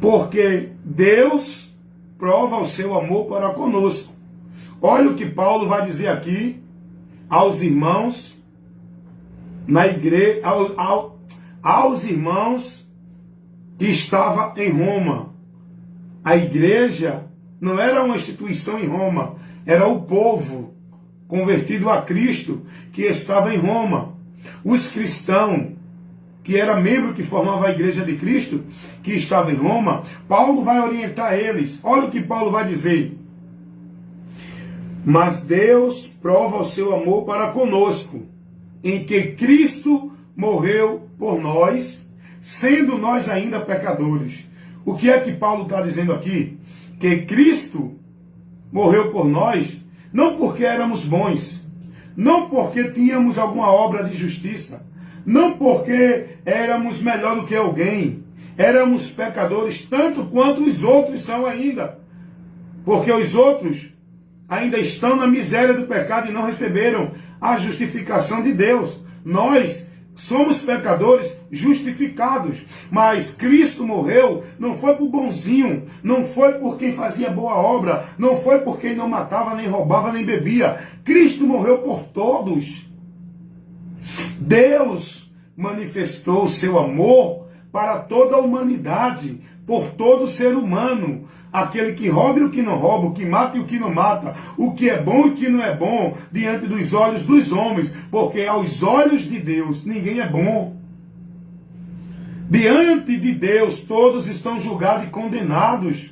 Porque Deus prova o seu amor para conosco. Olha o que Paulo vai dizer aqui aos irmãos na igreja, aos irmãos que estavam em Roma. A igreja não era uma instituição em Roma, era o povo convertido a Cristo que estava em Roma. Os cristãos, que era membro que formava a igreja de Cristo, que estava em Roma, Paulo vai orientar eles. Olha o que Paulo vai dizer. Mas Deus prova o seu amor para conosco, em que Cristo morreu por nós, sendo nós ainda pecadores. O que é que Paulo está dizendo aqui? Que Cristo morreu por nós, não porque éramos bons, não porque tínhamos alguma obra de justiça, não porque éramos melhor do que alguém, éramos pecadores tanto quanto os outros são ainda, porque os outros ainda estão na miséria do pecado e não receberam a justificação de Deus. Nós somos pecadores justificados, mas Cristo morreu, não foi por bonzinho, não foi por quem fazia boa obra, não foi por quem não matava, nem roubava, nem bebia. Cristo morreu por todos. Deus manifestou o seu amor para toda a humanidade, por todo ser humano, aquele que rouba e o que não rouba, o que mata e o que não mata, o que é bom e o que não é bom, diante dos olhos dos homens, porque aos olhos de Deus ninguém é bom. Diante de Deus todos estão julgados e condenados.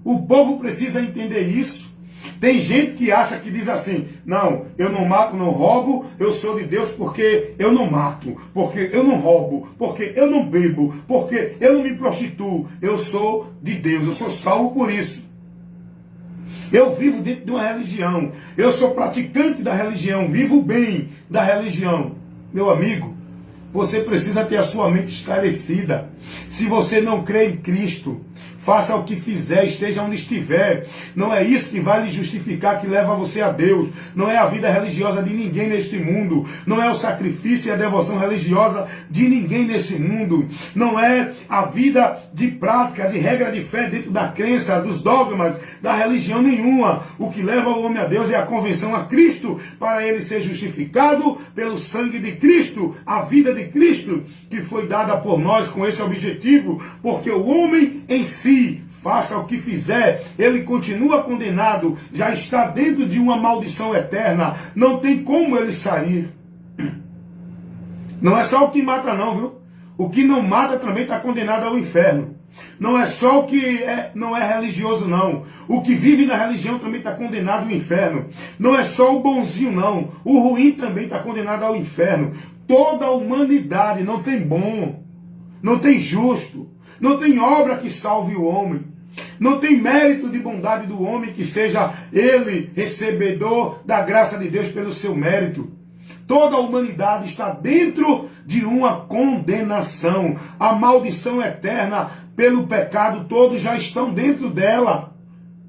O povo precisa entender isso. Tem gente que acha, que diz assim, não, eu não mato, não roubo, eu sou de Deus porque eu não mato, porque eu não roubo, porque eu não bebo, porque eu não me prostituo. Eu sou de Deus, eu sou salvo por isso. Eu vivo dentro de uma religião, eu sou praticante da religião, vivo bem da religião. Meu amigo, você precisa ter a sua mente esclarecida. Se você não crê em Cristo, faça o que fizer, esteja onde estiver. Não é isso que vai lhe justificar, que leva você a Deus. Não é a vida religiosa de ninguém neste mundo. Não é o sacrifício e a devoção religiosa de ninguém nesse mundo. Não é a vida de prática, de regra de fé dentro da crença, dos dogmas, da religião nenhuma. O que leva o homem a Deus é a convenção a Cristo, para ele ser justificado pelo sangue de Cristo, a vida de Cristo, que foi dada por nós com esse objetivo, porque o homem em si, faça o que fizer, ele continua condenado, já está dentro de uma maldição eterna, não tem como ele sair. Não é só o que mata não, viu? O que não mata também está condenado ao inferno. Não é só o que não é religioso não, o que vive na religião também está condenado ao inferno. Não é só o bonzinho não, o ruim também está condenado ao inferno. Toda a humanidade não tem bom, não tem justo, não tem obra que salve o homem. Não tem mérito de bondade do homem que seja ele recebedor da graça de Deus pelo seu mérito. Toda a humanidade está dentro de uma condenação. A maldição eterna pelo pecado, todos já estão dentro dela.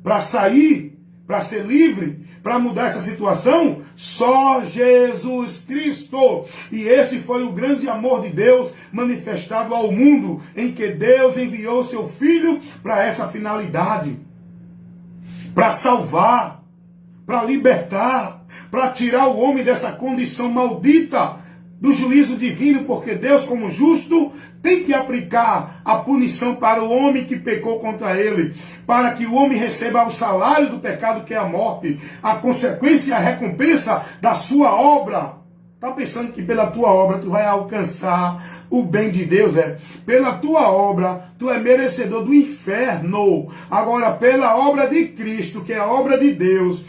Para sair, para ser livre, para mudar essa situação, só Jesus Cristo. E esse foi o grande amor de Deus manifestado ao mundo, em que Deus enviou seu Filho para essa finalidade. Para salvar, para libertar, para tirar o homem dessa condição maldita do juízo divino, porque Deus, como justo, tem que aplicar a punição para o homem que pecou contra ele, para que o homem receba o salário do pecado, que é a morte, a consequência e a recompensa da sua obra. Está pensando que pela tua obra tu vai alcançar o bem de Deus? Pela tua obra tu é merecedor do inferno. Agora, pela obra de Cristo, que é a obra de Deus,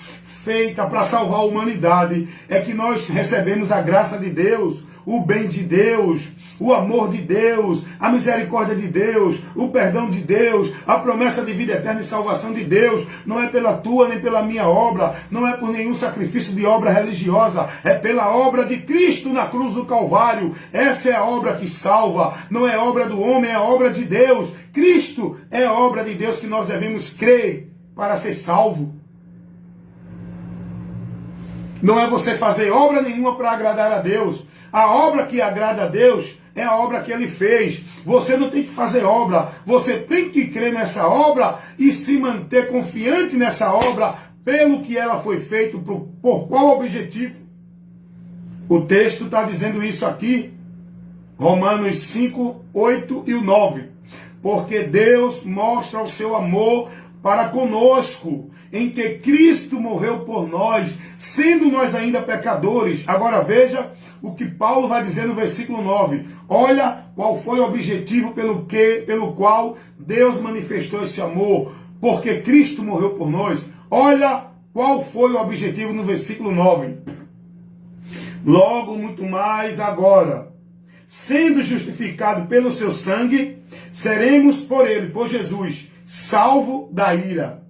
feita para salvar a humanidade, é que nós recebemos a graça de Deus, o bem de Deus, o amor de Deus, a misericórdia de Deus, o perdão de Deus, a promessa de vida eterna e salvação de Deus. Não é pela tua nem pela minha obra, não é por nenhum sacrifício de obra religiosa, é pela obra de Cristo na cruz do Calvário. Essa é a obra que salva, não é obra do homem, é a obra de Deus. Cristo é a obra de Deus que nós devemos crer para ser salvo. Não é você fazer obra nenhuma para agradar a Deus. A obra que agrada a Deus é a obra que ele fez. Você não tem que fazer obra, você tem que crer nessa obra e se manter confiante nessa obra, pelo que ela foi feita, por qual objetivo. O texto está dizendo isso aqui, Romanos 5, 8 e o 9. Porque Deus mostra o seu amor para conosco, em que Cristo morreu por nós, sendo nós ainda pecadores. Agora veja o que Paulo vai dizer no versículo 9. Olha qual foi o objetivo pelo qual Deus manifestou esse amor, porque Cristo morreu por nós. Olha qual foi o objetivo no versículo 9. Logo, muito mais agora, sendo justificado pelo seu sangue, seremos por ele, por Jesus, salvo da ira.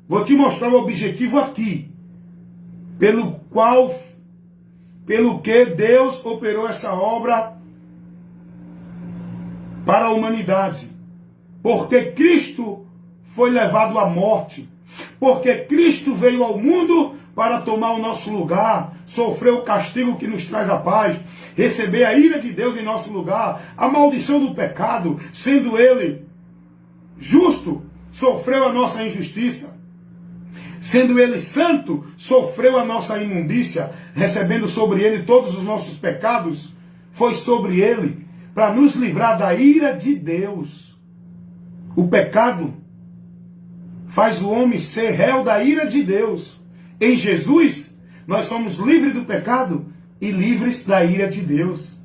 Vou te mostrar o objetivo aqui, pelo que Deus operou essa obra para a humanidade. Porque Cristo foi levado à morte, porque Cristo veio ao mundo para tomar o nosso lugar, sofrer o castigo que nos traz a paz, receber a ira de Deus em nosso lugar, a maldição do pecado, sendo ele justo, sofreu a nossa injustiça. Sendo ele santo, sofreu a nossa imundícia, recebendo sobre ele todos os nossos pecados. Foi sobre ele, para nos livrar da ira de Deus. O pecado faz o homem ser réu da ira de Deus. Em Jesus, nós somos livres do pecado e livres da ira de Deus.